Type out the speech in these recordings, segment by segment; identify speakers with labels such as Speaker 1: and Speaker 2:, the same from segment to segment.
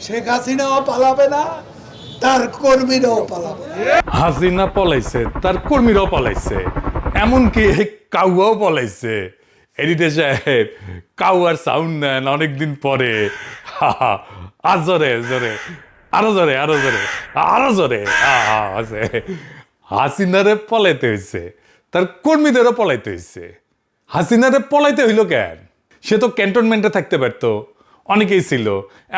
Speaker 1: শেখ হাসিনাও পালাবে না, তার কর্মীরাও পালাবে না।
Speaker 2: হাসিনা পলাইছে, তার কর্মীরাও পলাইছে, এমনকি কাউয়াও পলাইছে। এডিটর সাহেব, কাউয়ার সাউন্ড নেন অনেকদিন পরে। আর জোরে জোরে, আরো জোরে, আরো জোরে, আরো জোরে। আছে হাসিনারে পলাইতে হয়েছে, তার কর্মীদেরও পলাইতে হয়েছে। হাসিনারে পলাইতে হইল কেন? সে তো ক্যান্টনমেন্টে থাকতে পারত, অনেকেই ছিল।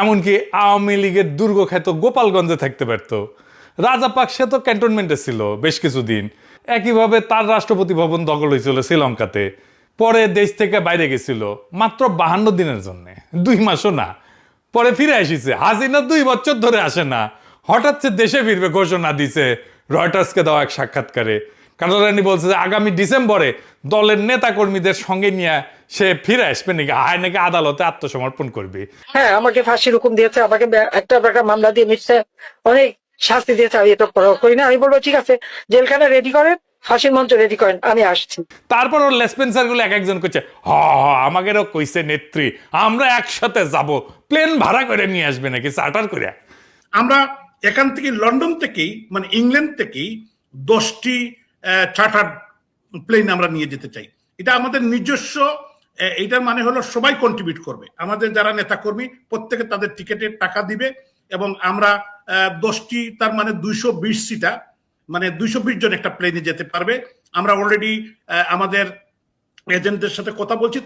Speaker 2: এমনকি আওয়ামী লীগের দুর্গখ্যাত গোপালগঞ্জে থাকতে পারত। রাজাপাক সে তো ক্যান্টনমেন্টে ছিল বেশ কিছুদিন। একইভাবে তার রাষ্ট্রপতি ভবন দখল হয়েছিল শ্রীলঙ্কাতে। পরে দেশ থেকে বাইরে গেছিল মাত্র 52 দিনের জন্য, 2 মাসও না। পরে ফিরে আসিছে। হাসিনা 2 বছর ধরে আসে না, হঠাৎ সে দেশে ফিরবে ঘোষণা দিছে রয়টার্সকে দেওয়া এক সাক্ষাৎকারে। কানাডানি বলছে যে আগামী ডিসেম্বরে দলের নেতা কর্মীদের সঙ্গে নিয়ে সে ফিরে আসবে নাকি, আয় নাকি আদালতে আত্মসমর্পণ করবে।
Speaker 3: হ্যাঁ, আমাকে ফাঁসির হুকুম দিয়েছে, আমাকে একটা মামলা দিয়ে মিশছে, অনেক শাস্তি দিয়েছে। আমি এটা করি না। আমি বলবো ঠিক আছে, জেলখানা রেডি করেন, ফাঁসির মঞ্চ রেডি করেন, আমি আসছি।
Speaker 2: তারপর ওর লেসপেন্সার গুলো এক একজন করছে, হ আমাকেও কইছে নেত্রী, আমরা একসাথে যাব, প্লেন ভাড়া করে নিয়ে আসবে নাকি, চার্টার করে।
Speaker 4: আমরা এখান থেকে লন্ডন থেকেই মানে ইংল্যান্ড থেকেই 10টি চার্টার প্লেন আমরা নিয়ে যেতে চাই। এটা আমাদের নিজস্ব, এটার মানে হলো সবাই কন্ট্রিবিউট করবে। আমাদের যারা নেতাকর্মী প্রত্যেকে তাদের টিকেটের টাকা দিবে এবং আমরা 10টি, তার মানে 220 সিটা, মানে 220 জন একটা প্লেনে যেতে পারবে। আমরা অলরেডি আমাদের এজেন্টদের সাথে কথা বলছি,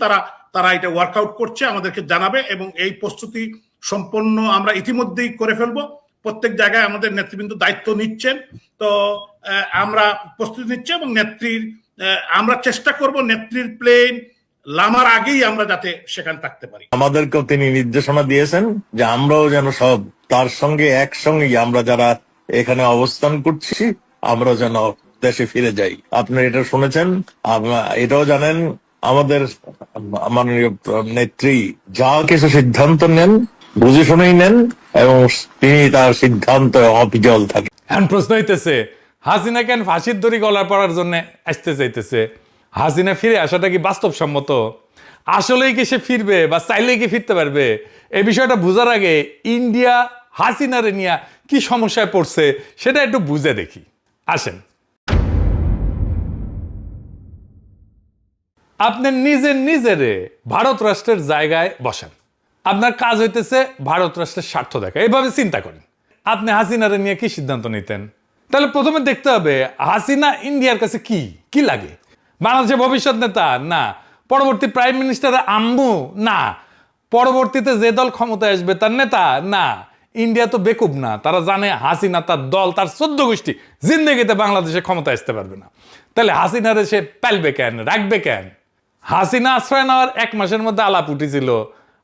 Speaker 4: তারা এটা ওয়ার্কআউট করছে, আমাদেরকে জানাবে এবং এই প্রস্তুতি সম্পন্ন আমরা ইতিমধ্যেই করে ফেলবো। প্রত্যেক জায়গায় আমাদের নেতৃবৃন্দ দায়িত্ব নিচ্ছেন। তো আমরা প্রস্তুতি নিচ্ছি এবং নেত্রীর আমরা চেষ্টা করব নেত্রীর প্লেন লামার আগেই আমরা যাতে সেখানে থাকতে পারি।
Speaker 5: আমাদেরকেও তিনি নির্দেশনা দিয়েছেন যে আমরাও যেন সব তার সঙ্গে একসঙ্গে আমরা যারা এখানে অবস্থান করছি আমরা যেন দেশে ফিরে যাই। আপনি এটা শুনেছেন, এটাও জানেন আমাদের মাননীয় নেত্রী যা কিছু সিদ্ধান্ত নেন বুঝে শুনেই নেন এবং তিনি তার সিদ্ধান্ত অবিচল থাকে।
Speaker 2: এখন প্রশ্ন হইতেছে, হাসিনা কেন ফাঁসির দড়ি গলায় পড়ার জন্য আসতে চাইতেছে? হাসিনা ফিরে আসাটা কি বাস্তবসম্মত? আসলেই কি সে ফিরবে বা চাইলেই কি ফিরতে পারবে? এই বিষয়টা বুঝার আগে ইন্ডিয়া হাসিনারে নিয়ে কি সমস্যায় পড়ছে সেটা একটু বুঝে দেখি। আসেন, আপনি নিজেরে ভারত রাষ্ট্রের জায়গায় বসান। আপনার কাজ হইতেছে ভারত রাষ্ট্রের স্বার্থ দেখা। এইভাবে চিন্তা করেন, আপনি হাসিনারে নিয়ে কি সিদ্ধান্ত নিতেন? তাহলে প্রথমে দেখতে হবে হাসিনা ইন্ডিয়ার কাছে কি কি লাগে। বাংলাদেশের ভবিষ্যৎ নেতা না, পরবর্তী প্রাইম মিনিস্টার আম্মু না, পরবর্তীতে যে দল ক্ষমতায় আসবে তার নেতা না। ইন্ডিয়া তো বেকুব না, তারা জানে হাসিনা তার দল তার 14 গোষ্ঠী জিন্দেগিতে বাংলাদেশে ক্ষমতায় আসতে পারবে না। তাহলে হাসিনারে সে পালবে কেন, রাখবে কেন? হাসিনা আশ্রয় নেওয়ার 1 মাসের মধ্যে আলাপ উঠেছিল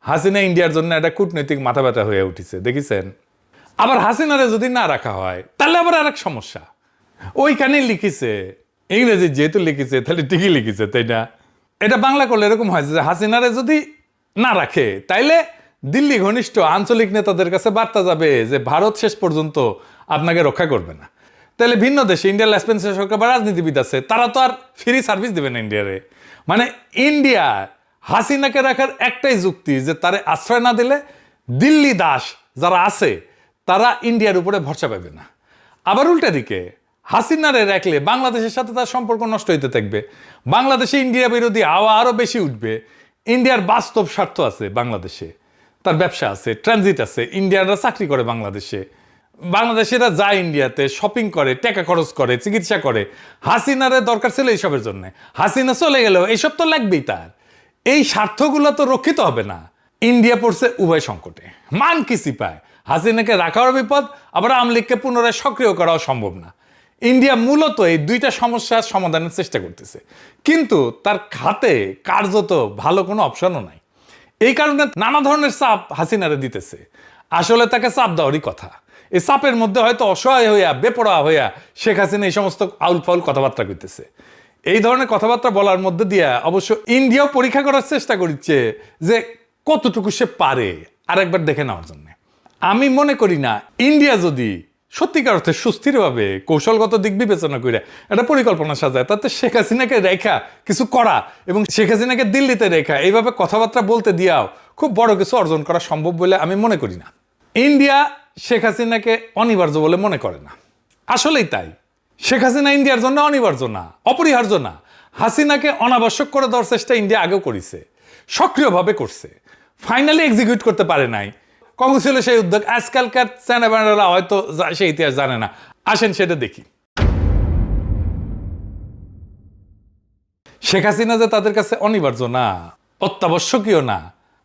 Speaker 2: হাসিনা ইন্ডিয়ার জন্য একটা কূটনৈতিক মাথা ব্যথা হয়ে উঠেছে, দেখেছেন? আবার হাসিনারে যদি না রাখা হয় তাহলে আবার আরেক সমস্যা। ওইখানেই লিখেছে, ইংরেজি যেহেতু লিখেছে তাহলে ঠিকই লিখেছে, তাই না? এটা বাংলা করলে এরকম হয় যে হাসিনারে যদি না রাখে তাইলে দিল্লি ঘনিষ্ঠ আঞ্চলিক নেতাদের কাছে বার্তা যাবে যে ভারত শেষ পর্যন্ত আপনাকে রক্ষা করবে না। তাহলে ভিন্ন দেশে ইন্ডিয়ার লেসপেন্সার সরকার বা রাজনীতিবিদ আছে, তারা তো আর ফ্রি সার্ভিস দেবে না ইন্ডিয়ারে। মানে ইন্ডিয়া হাসিনাকে রাখার একটাই যুক্তি যে তারে আশ্রয় না দিলে দিল্লি দাস যারা আছে তারা ইন্ডিয়ার উপরে ভরসা পাবে না। আবার উল্টা দিকে হাসিনারে রাখলে বাংলাদেশের সাথে তার সম্পর্ক নষ্ট হইতে থাকবে, বাংলাদেশে ইন্ডিয়া বিরোধী হাওয়া আরো বেশি উঠবে। ইন্ডিয়ার বাস্তব স্বার্থ আছে বাংলাদেশে, তার ব্যবসা আছে, ট্রানজিট আছে, ইন্ডিয়ানরা চাকরি করে বাংলাদেশে, বাংলাদেশিরা যায় ইন্ডিয়াতে, শপিং করে, টাকা খরচ করে, চিকিৎসা করে। হাসিনারে দরকার ছিল এইসবের জন্য, হাসিনা চলে গেলেও এইসব তো লাগবেই তার। এই স্বার্থগুলো তো রক্ষিত হবে না। ইন্ডিয়া পড়ছে উভয় সংকটে, মান কিসি পায়। হাসিনাকে রাখারও বিপদ, আবার আওয়ামী লীগকে পুনরায় সক্রিয় করাও সম্ভব না। ইন্ডিয়া মূলত এই 2টা সমস্যার সমাধানের চেষ্টা করতেছে, কিন্তু তার খাতে কার্যত ভালো কোনো অপশনও নাই। এই কারণে নানা ধরনের চাপ হাসিনারে দিতেছে। আসলে তাকে চাপ দেওয়ারই কথা। এই চাপের মধ্যে হয়তো অসহায় হইয়া বেপরোয়া হইয়া শেখ হাসিনা এই সমস্ত আউল ফাউল কথাবার্তা করতেছে। এই ধরনের কথাবার্তা বলার মধ্যে দিয়ে অবশ্য ইন্ডিয়াও পরীক্ষা করার চেষ্টা করছে যে কতটুকু সে পারে আরেকবার দেখে নেওয়ার জন্য। আমি মনে করি না ইন্ডিয়া যদি সত্যিকার অর্থে সুস্থিরভাবে কৌশলগত দিক বিবেচনা করে একটা পরিকল্পনা সাজায়, তাতে শেখ হাসিনাকে রেখা কিছু করা এবং শেখ হাসিনাকে দিল্লিতে রেখা এইভাবে কথাবার্তা বলতে দিয়াও খুব বড় কিছু অর্জন করা সম্ভব বলে আমি মনে করি না। ইন্ডিয়া শেখ হাসিনাকে অনিবার্য বলে মনে করে না, আসলেই তাই। শেখ হাসিনা ইন্ডিয়ার জন্য অনিবার্য না, অপরিহার্য না। হাসিনাকে অনাবশ্যক করে দেওয়ার চেষ্টা ইন্ডিয়া আগেও করেছে, সক্রিয়ভাবে করছে, ফাইনালি এক্সিকিউট করতে পারে নাই। কখন ছিল সেই উদ্যোগ? আজকালকার চ্যানেলরা হয়তো সেই ইতিহাস জানে না। আসেন সেটা দেখি। শেখ হাসিনা যে তাদের কাছে অনিবার্য না, অত্যাবশ্যকীয় না,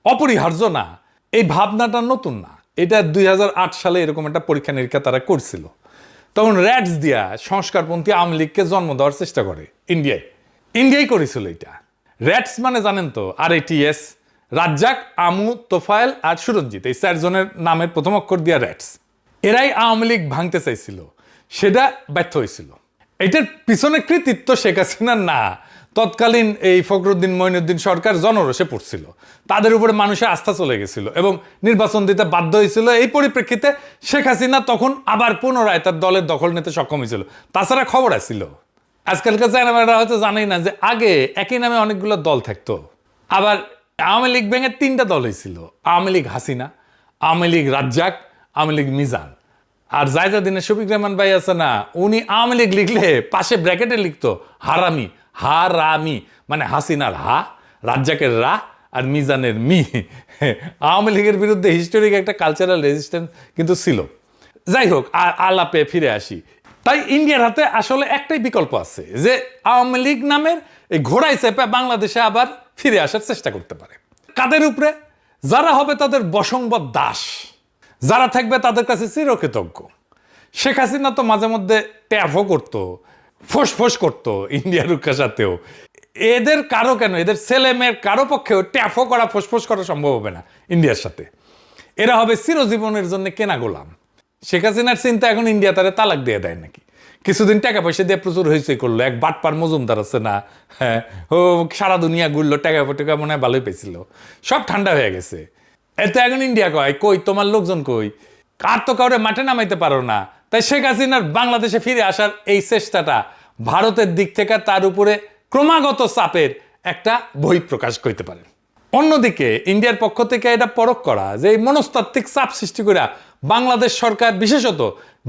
Speaker 2: অপরিহার্য না, এই ভাবনাটা নতুন না। এটা 2008 সালে এরকম একটা পরীক্ষা নিরীক্ষা তারা করছিল। তখন র্যাটস দিয়া সংস্কারপন্থী আওয়ামী লীগকে জন্ম দেওয়ার চেষ্টা করে ইন্ডিয়াই করেছিল এটা। র্যাটস মানে জানেন তো, RATS, রাজ্জাক, আমু, তোফায়েল আর সুরঞ্জিত, এই 4 জনের নামের প্রথম অক্ষর দিয়া র্যাটস। এরাই আওয়ামী লীগ ভাঙতে চাইছিল, সেটা ব্যর্থ হয়েছিল। এটার পিছনে কৃতিত্ব শেখ হাসিনার না, তৎকালীন এই ফখরুদ্দিন মঈনুদ্দিন সরকার জনরোষে পড়ছিল, তাদের উপরে মানুষের আস্থা চলে গেছিল এবং নির্বাচন দিতে বাধ্য হয়েছিল। এই পরিপ্রেক্ষিতে শেখ হাসিনা তখন আবার পুনরায় তার দলের দখল নিতে সক্ষম হয়েছিল। তাছাড়া খবর আসছিল, আজকালকার চ্যানেলরা হয়তো জানেই না যে আগে একই নামে অনেকগুলো দল থাকতো। আবার আওয়ামী লীগ ভেঙে 3টা দল হয়েছিল, আওয়ামী লীগ হাসিনা, আওয়ামী লীগ রাজ্জাক, আওয়ামী লীগ মিজান। আর জায়জাদিনের শফিক রহমান ভাই আছে না, উনি আওয়ামী লীগ লিখলে পাশে ব্র্যাকেটে লিখতো হারামি, হারামি, মানে হাসিনার হা, রাজ্জাকের রা আর মিজানের মি। আওয়ামী লীগের বিরুদ্ধে হিস্টোরিক একটা কালচারাল রেজিস্ট্যান্স কিন্তু ছিল। যাই হোক, আলাপে ফিরে আসি। তাই ইন্ডিয়ার হাতে আসলে একটাই বিকল্প আছে, যে আওয়ামী লীগ নামের এই ঘোড়ায় চেপে বাংলাদেশে আবার ফিরে আসার চেষ্টা করতে পারে। কাদের উপরে? যারা হবে তাদের বশংবদ দাস, যারা থাকবে তাদের কাছে চিরকৃতজ্ঞ। শেখ হাসিনা তো মাঝে মধ্যে ট্যাফও করতো, ফোঁস করতো ইন্ডিয়ার সাথেও। এদের কারো কেন, এদের ছেলে মেয়ের কারো পক্ষেও ট্যাফও করা, ফোঁস করা সম্ভব হবে না ইন্ডিয়ার সাথে। এরা হবে চিরজীবনের জন্য কেনা গোলাম। শেখ হাসিনার চিন্তা এখন ইন্ডিয়া তারে তালাক দিয়ে দেয় নাকি। কিছুদিন টাকা পয়সা দিয়ে প্রচুর হয়েছে করলো, এক বাটপার মজুমদার আছে না, হ্যাঁ, ও সারা দুনিয়া ঘুরলো, টাকা পয়সা মনে হয় ভালোই পেয়েছিল, সব ঠান্ডা হয়ে গেছে। এত এখন ইন্ডিয়া কই তোমার লোকজন কই, আর তো কাউরে মাঠে নামাইতে পারো না। তাই শেখ হাসিনার বাংলাদেশে ফিরে আসার এই চেষ্টাটা ভারতের দিক থেকে তার উপরে ক্রমাগত চাপের একটা বহিঃপ্রকাশ করতে পারে। অন্যদিকে ইন্ডিয়ার পক্ষ থেকে এটা পরখ করা যে এই মনস্তাত্ত্বিক চাপ সৃষ্টি করে বাংলাদেশ সরকার, বিশেষত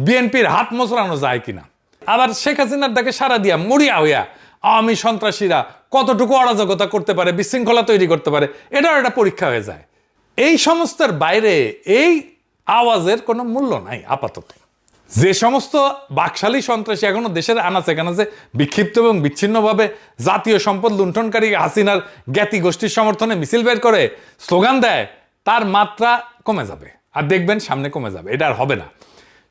Speaker 2: বিএনপির হাত মোচড়ানো যায় কিনা। আবার শেখ হাসিনার ডাকে সারা দিয়া মরিয়া হইয়া আওয়ামী সন্ত্রাসীরা কতটুকু অরাজকতা করতে পারে, বিশৃঙ্খলা তৈরি করতে পারে, এটাও একটা পরীক্ষা হয়ে যায়। এই সমস্তের বাইরে এই আওয়াজের কোনো মূল্য নাই আপাতত। যে সমস্ত বাকশালী সন্ত্রাসী এখনো দেশের আনাচে কানাচে বিক্ষিপ্ত এবং বিচ্ছিন্নভাবে জাতীয় সম্পদ লুণ্ঠনকারী হাসিনার জ্ঞাতি গোষ্ঠীর সমর্থনে মিছিল বের করে, স্লোগান দেয়, তার মাত্রা কমে যাবে। আর দেখবেন সামনে কমে যাবে, এটা আর হবে না।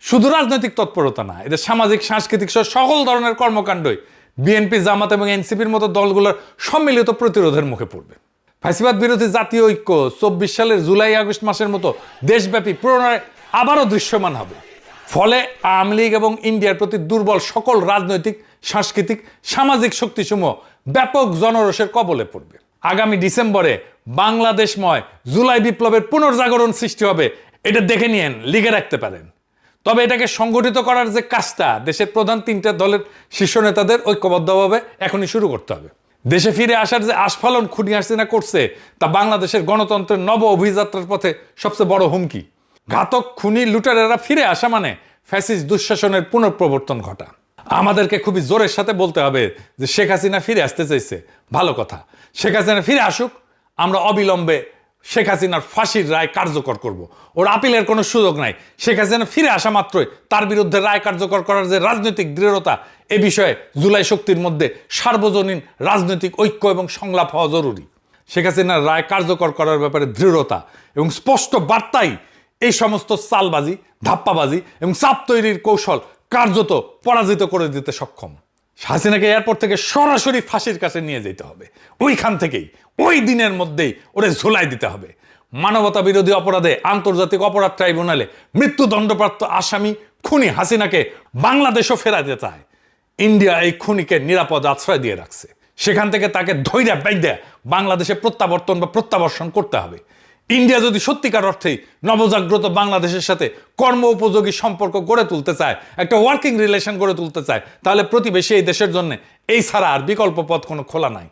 Speaker 2: শুধু রাজনৈতিক তৎপরতা না, এদের সামাজিক, সাংস্কৃতিক সহ সকল ধরনের কর্মকাণ্ডই বিএনপি, জামাত এবং এনসিপির মতো দলগুলোর সম্মিলিত প্রতিরোধের মুখে পড়বে। ফ্যাসিবাদ বিরোধী জাতীয় ঐক্য 24 সালের জুলাই আগস্ট মাসের মতো দেশব্যাপী পুনরায় আবারও দৃশ্যমান হবে। ফলে আওয়ামী লীগ এবং ইন্ডিয়ার প্রতি দুর্বল সকল রাজনৈতিক, সাংস্কৃতিক, সামাজিক শক্তিসমূহ ব্যাপক জনরোষের কবলে পড়বে। আগামী ডিসেম্বরে বাংলাদেশময় জুলাই বিপ্লবের পুনর্জাগরণ সৃষ্টি হবে, এটা দেখে নিয়েন, লিখে রাখতে পারেন। তবে এটাকে সংগঠিত করার যে কাজটা দেশের প্রধান 3টা দলের শীর্ষ নেতাদের ঐক্যবদ্ধভাবে এখনই শুরু করতে হবে। দেশে ফিরে আসার যে আস্ফালন খুনি হাসিনা করছে, তা বাংলাদেশের গণতন্ত্রের নব অভিযাত্রার পথে সবচেয়ে বড় হুমকি। ঘাতক, খুনি, লুটারেরা ফিরে আসা মানে ফ্যাসিস্ট দুঃশাসনের পুনঃপ্রবর্তন ঘটা। আমাদেরকে খুবই জোরের সাথে বলতে হবে যে শেখ হাসিনা ফিরে আসতে চাইছে, ভালো কথা। শেখ হাসিনা ফিরে আসুক, আমরা অবিলম্বে শেখ হাসিনার ফাঁসির রায় কার্যকর করব। ওর আপিলের কোনো সুযোগ নাই। শেখ হাসিনা ফিরে আসা মাত্রই তার বিরুদ্ধে রায় কার্যকর করার যে রাজনৈতিক দৃঢ়তা, এ বিষয়ে জুলাই শক্তির মধ্যে সার্বজনীন রাজনৈতিক ঐক্য এবং সংলাপ হওয়া জরুরি। শেখ হাসিনার রায় কার্যকর করার ব্যাপারে দৃঢ়তা এবং স্পষ্ট বার্তাই এই সমস্ত চালবাজি, ধাপ্পাবাজি এবং চাপ তৈরির কৌশল কার্যত পরাজিত করে দিতে সক্ষম। হাসিনাকে এয়ারপোর্ট থেকে সরাসরি ফাঁসির কাছে নিয়ে যেতে হবে, ওইখান থেকেই, ওই দিনের মধ্যেই ওরে ঝুলাই দিতে হবে। মানবতা বিরোধী অপরাধে আন্তর্জাতিক অপরাধ ট্রাইব্যুনালে মৃত্যুদণ্ডপ্রাপ্ত আসামি খুনি হাসিনাকে বাংলাদেশও ফেরাতে চায়। ইন্ডিয়া এই খুনিকে নিরাপদ আশ্রয় দিয়ে রাখছে, সেখান থেকে তাকে ধৈর্য বাইদ্যা বাংলাদেশে প্রত্যাবর্তন বা প্রত্যাবর্ষণ করতে হবে। ইন্ডিয়া যদি সত্যিকার অর্থেই নবজাগ্রত বাংলাদেশের সাথে কর্ম উপযোগী সম্পর্ক গড়ে তুলতে চায়, একটা ওয়ার্কিং রিলেশন গড়ে তুলতে চায়, তাহলে প্রতিবেশী এই দেশের জন্য এই ছাড়া আর বিকল্প পথ কোনো খোলা নাই।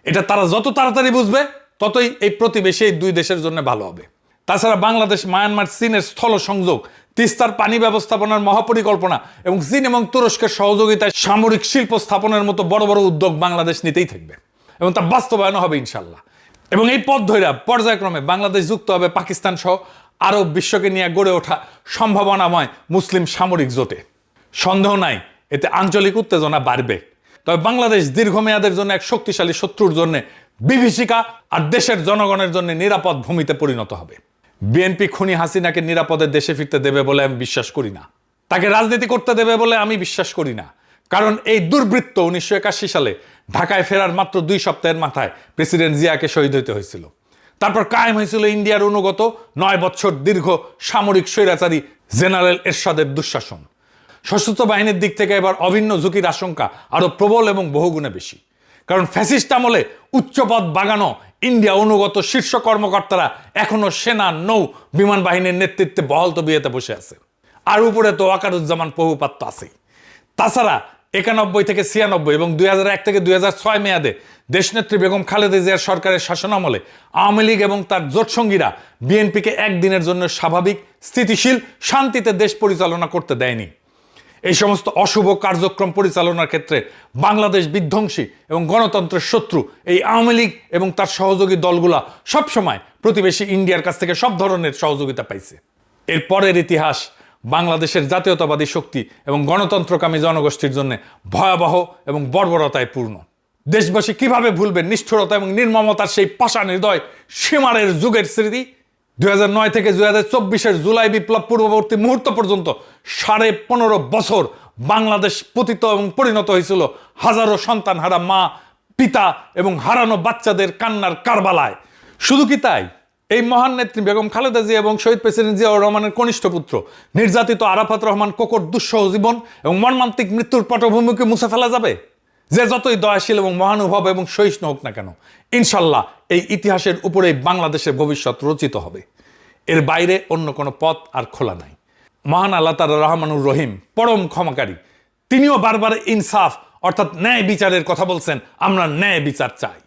Speaker 2: এটা তারা যত তাড়াতাড়ি বুঝবে, ততই এই প্রতিবেশী এই 2 দেশের জন্য ভালো হবে। তাছাড়া বাংলাদেশ মায়ানমার চীনের স্থল সংযোগ, তিস্তার পানি ব্যবস্থাপনার মহাপরিকল্পনা এবং চীন এবং তুরস্কের সহযোগিতায় সামরিক শিল্প স্থাপনের মতো বড় বড় উদ্যোগ বাংলাদেশ নিতেই থাকবে এবং তা বাস্তবায়ন হবে ইনশাল্লাহ। এবং এই পথ ধরে পর্যায়ক্রমে বাংলাদেশ যুক্ত হবে পাকিস্তান সহ আরব বিশ্বকে নিয়ে গড়ে ওঠা সম্ভাবনাময় মুসলিম সামরিক জোটে। সন্দেহ নাই এতে আঞ্চলিক উত্তেজনা বাড়বে, তবে বাংলাদেশ দীর্ঘমেয়াদের জন্য এক শক্তিশালী শত্রুর জন্য বিভীষিকা আর দেশের জনগণের জন্য নিরাপদ ভূমিতে পরিণত হবে। বিএনপি খুনি হাসিনাকে নিরাপদে দেশে ফিরতে দেবে বলে আমি বিশ্বাস করি না, তাকে রাজনীতি করতে দেবে বলে আমি বিশ্বাস করি না। কারণ এই দুর্বৃত্ত 1981 সালে ঢাকায় ফেরার মাত্র 2 সপ্তাহের মাথায় প্রেসিডেন্ট জিয়াকে শহীদ হইতে হয়েছিল। তারপর কায়েম হয়েছিল ইন্ডিয়ার অনুগত 9 বছর দীর্ঘ সামরিক স্বৈরাচারী জেনারেল এরশাদের দুঃশাসন। সশস্ত্র বাহিনীর দিক থেকে এবার অভিন্ন ঝুঁকির আশঙ্কা আরো প্রবল এবং বহুগুণে বেশি, কারণ ফ্যাসিস্ট আমলে উচ্চপদ বাগানো ইন্ডিয়া অনুগত শীর্ষ কর্মকর্তারা এখনো সেনা, নৌ, বিমান বাহিনীর নেতৃত্বে বহাল তবিয়তে বসে আছে। আর উপরে তো ওয়াকারুজ্জামান বহুপাত্র আছেই। তাছাড়া 91 থেকে 96 এবং 2001 থেকে 2006 মেয়াদে দেশনেত্রী বেগম খালেদা জিয়ার সরকারের শাসনামলে আওয়ামী লীগ এবং তার জোটসঙ্গীরা বিএনপিকে একদিনের জন্য স্বাভাবিক, স্থিতিশীল, শান্তিতে দেশ পরিচালনা করতে দেয়নি। এই সমস্ত অশুভ কার্যক্রম পরিচালনার ক্ষেত্রে বাংলাদেশ বিধ্বংসী এবং গণতন্ত্রের শত্রু এই আওয়ামী লীগ এবং তার সহযোগী দলগুলা সবসময় প্রতিবেশী ইন্ডিয়ার কাছ থেকে সব ধরনের সহযোগিতা পাইছে। এর পরের ইতিহাস বাংলাদেশের জাতীয়তাবাদী শক্তি এবং গণতন্ত্রকামী জনগোষ্ঠীর জন্য ভয়াবহ এবং বর্বরতায় পূর্ণ। দেশবাসী কিভাবে ভুলবে নিষ্ঠুরতা এবং নির্মমতার সেই পাষাণ হৃদয় সীমারের যুগের স্মৃতি? 2009 থেকে 2024 জুলাই বিপ্লব পূর্ববর্তী মুহূর্ত পর্যন্ত 15.5 বছর বাংলাদেশ পতিত এবং পরিণত হয়েছিল হাজারো সন্তান হারা মা, পিতা এবং হারানো বাচ্চাদের কান্নার কারবালায়। শুধু কি তাই, এই মহান নেত্রী বেগম খালেদা জিয়া এবং শহীদ প্রেসিডেন্ট জিয়াউর রহমানের কনিষ্ঠ পুত্র নির্যাতিত আরাফাত রহমান কোকর দুঃসহ জীবন এবং মর্মান্তিক মৃত্যুর পটভূমিকে মুছে ফেলা যাবে? যে যতই দয়াশীল এবং মহানুভব এবং সহিষ্ণু হোক না কেন, ইনশাল্লাহ এই ইতিহাসের উপরেই বাংলাদেশের ভবিষ্যৎ রচিত হবে। এর বাইরে অন্য কোনো পথ আর খোলা নাই। মহান আল্লাহ তাআলা রহমানুর রহিম, পরম ক্ষমাকারী, তিনিও বারবার ইনসাফ অর্থাৎ ন্যায় বিচারের কথা বলছেন। আমরা ন্যায় বিচার চাই।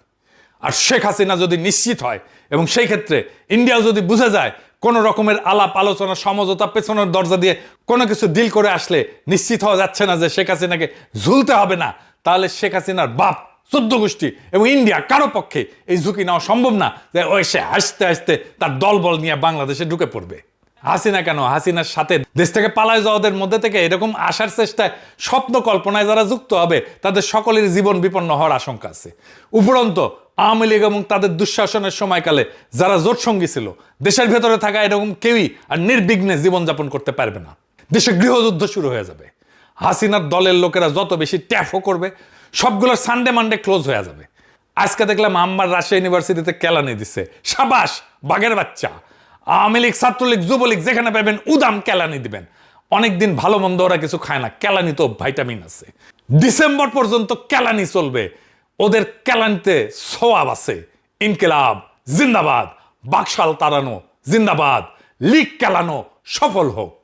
Speaker 2: আর শেখ হাসিনা যদি নিশ্চিত হয় এবং সেই ক্ষেত্রে ইন্ডিয়া যদি বুঝে যায় কোনো রকমের আলাপ আলোচনা সমঝোতা পেছনের দরজা দিয়ে কোনো কিছু ডিল করে আসলে নিশ্চিত হওয়া যাচ্ছে না যে শেখ হাসিনাকে ঝুলতে হবে না, তাহলে শেখ হাসিনার বাপ, 14 গোষ্ঠী এবং ইন্ডিয়া কারো পক্ষে এই ঝুঁকি নেওয়া সম্ভব না যে ওই সে হাসতে হাসতে তার দলবল নিয়ে বাংলাদেশে ঢুকে পড়বে। হাসিনা কেন, হাসিনার সাথে দেশ থেকে পালায় যাওয়াদের মধ্যে থেকে এরকম আসার চেষ্টায় স্বপ্ন কল্পনায় যারা যুক্ত হবে তাদের সকলের জীবন বিপন্ন হওয়ার আশঙ্কা আছে। উপরন্ত আওয়ামী লীগ এবং তাদের দুঃশাসনের সময়কালে যারা জোট সঙ্গী ছিল, দেশের ভেতরে থাকা এরকম কেউই আর নির্বিঘ্নে জীবনযাপন করতে পারবে না। দেশে গৃহযুদ্ধ শুরু হয়ে যাবে। হাসিনার দলের লোকেরা যত বেশি ট্যাফও করবে, সবগুলোর সানডে মানডে ক্লোজ হয়ে যাবে। আজকে দেখলাম আম্মার রাজশাহী ইউনিভার্সিটিতে কেলানি দিচ্ছে। সাবাস, বাঘের বাচ্চা। আওয়ামী লীগ, ছাত্রলীগ, যুবলীগ যেখানে পাবেন উদাম কেলানি দিবেন। অনেকদিন ভালো মন্দ ওরা কিছু খায় না, কেলানি তো ভাইটামিন আছে। ডিসেম্বর পর্যন্ত কেলানি চলবে, ওদের কেলানিতে সোয়াব আছে। ইনকিলাব জিন্দাবাদ, বাকশাল তাড়ানো জিন্দাবাদ, লীগ কেলানো সফল হোক।